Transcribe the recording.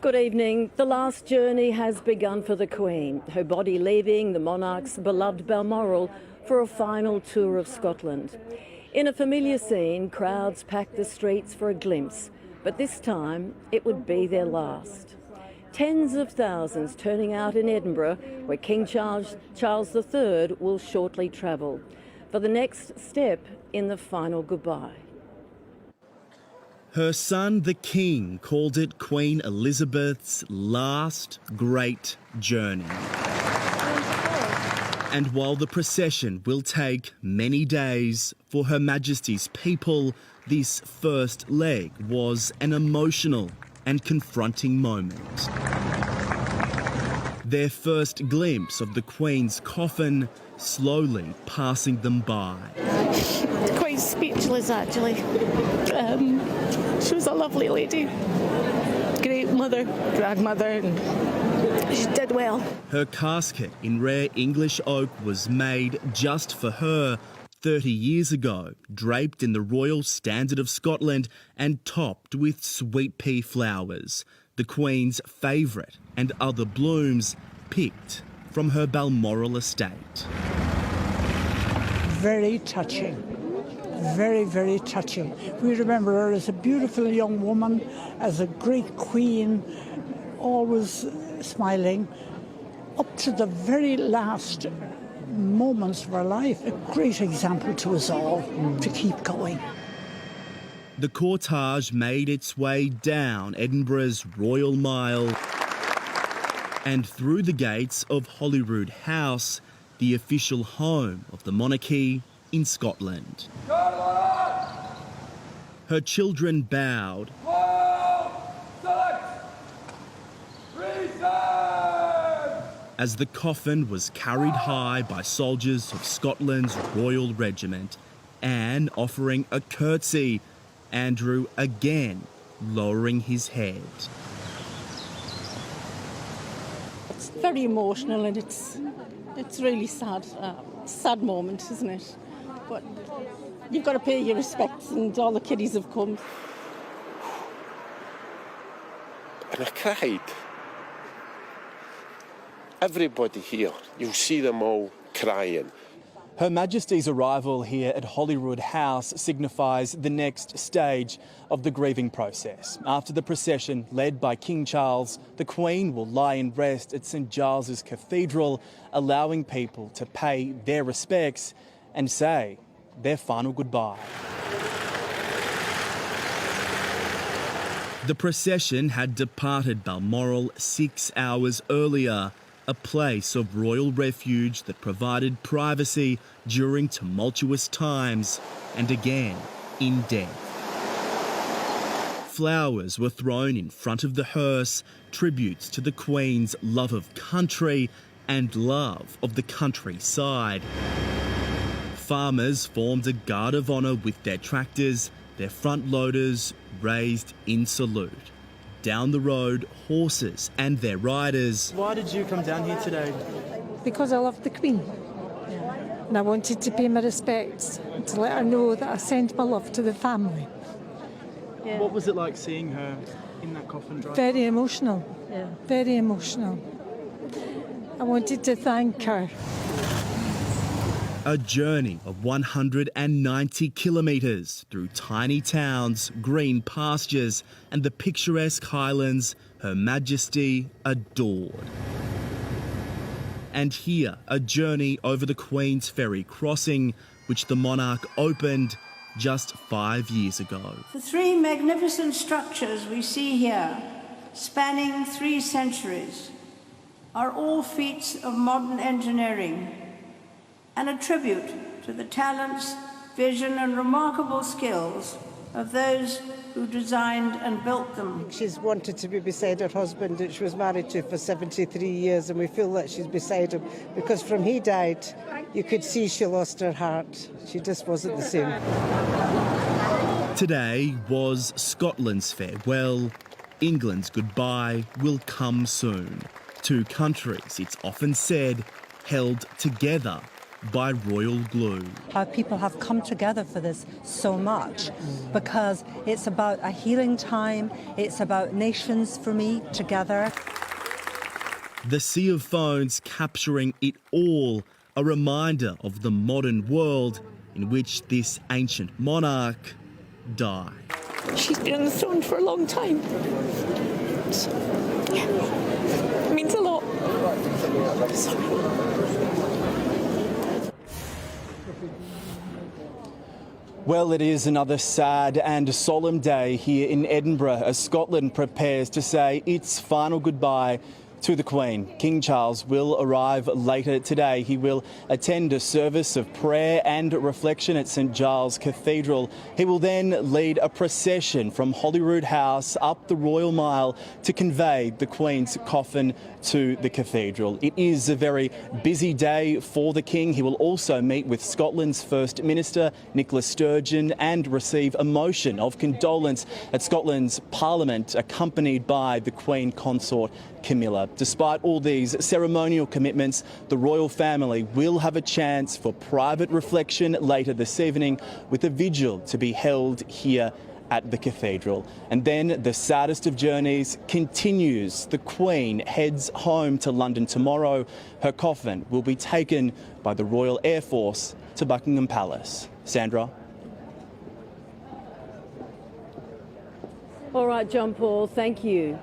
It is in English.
Good evening. The last journey has begun for the Queen, her body leaving the monarch's beloved Balmoral for a final tour of Scotland. In a familiar scene, crowds packed the streets for a glimpse, but this time it would be their last. Tens of thousands turning out in Edinburgh, where King Charles III will shortly travel, for the next step in the final goodbye. Her son, the King, called it Queen Elizabeth's last great journey. And while the procession will take many days, for Her Majesty's people, this first leg was an emotional and confronting moment. Their first glimpse of the Queen's coffin slowly passing them by. Quite speechless, actually. She was a lovely lady, great mother, grandmother, and she did well. Her casket in rare English oak was made just for her 30 years ago, draped in the royal standard of Scotland and topped with sweet pea flowers, the Queen's favourite, and other blooms picked from her Balmoral estate. Very touching. Very, very touching. We remember her as a beautiful young woman, as a great queen, always smiling, up to the very last moments of her life. A great example to us all to keep going. The cortege made its way down Edinburgh's Royal Mile and through the gates of Holyrood House, the official home of the monarchy in Scotland. Her children bowed as the coffin was carried high by soldiers of Scotland's Royal Regiment, and offering a curtsy, Andrew again lowering his head. It's very emotional and it's really sad. Sad moment, isn't it? But you've got to pay your respects, and all the kiddies have come. And I cried. Everybody here, you'll see them all crying. Her Majesty's arrival here at Holyrood House signifies the next stage of the grieving process. After the procession led by King Charles, the Queen will lie in rest at St Giles Cathedral, allowing people to pay their respects and say their final goodbye. The procession had departed Balmoral 6 hours earlier, a place of royal refuge that provided privacy during tumultuous times and again in death. Flowers were thrown in front of the hearse, tributes to the Queen's love of country and love of the countryside. Farmers formed a guard of honour with their tractors, their front loaders raised in salute. Down the road, horses and their riders. Why did you come down here today? Because I loved the Queen. And I wanted to pay my respects and to let her know that I sent my love to the family. Yeah. What was it like seeing her in that coffin drive? Very emotional. Yeah. Very emotional. I wanted to thank her. A journey of 190 kilometres through tiny towns, green pastures and the picturesque Highlands Her Majesty adored. And here, a journey over the Queen's Ferry crossing, which the monarch opened just 5 years ago. The three magnificent structures we see here, spanning 3 centuries, are all feats of modern engineering and a tribute to the talents, vision and remarkable skills of those who designed and built them. She's wanted to be beside her husband that she was married to for 73 years, and we feel that she's beside him because from he died, you could see she lost her heart. She just wasn't the same. Today was Scotland's farewell. England's goodbye will come soon. Two countries, it's often said, held together by royal glue. How people have come together for this so much, because it's about a healing time, it's about nations for me together. The sea of phones capturing it all, a reminder of the modern world in which this ancient monarch died. She's been on the throne for a long time. So, yeah, it means a lot. Sorry. Well, it is another sad and solemn day here in Edinburgh as Scotland prepares to say its final goodbye to the Queen. King Charles will arrive later today. He will attend a service of prayer and reflection at St Giles Cathedral. He will then lead a procession from Holyrood House up the Royal Mile to convey the Queen's coffin to the cathedral. It is a very busy day for the King. He will also meet with Scotland's First Minister, Nicola Sturgeon, and receive a motion of condolence at Scotland's Parliament, accompanied by the Queen Consort Camilla. Despite all these ceremonial commitments, the royal family will have a chance for private reflection later this evening, with a vigil to be held here at the cathedral. And then the saddest of journeys continues. The Queen heads home to London tomorrow. Her coffin will be taken by the Royal Air Force to Buckingham Palace. Sandra? All right, John Paul, thank you.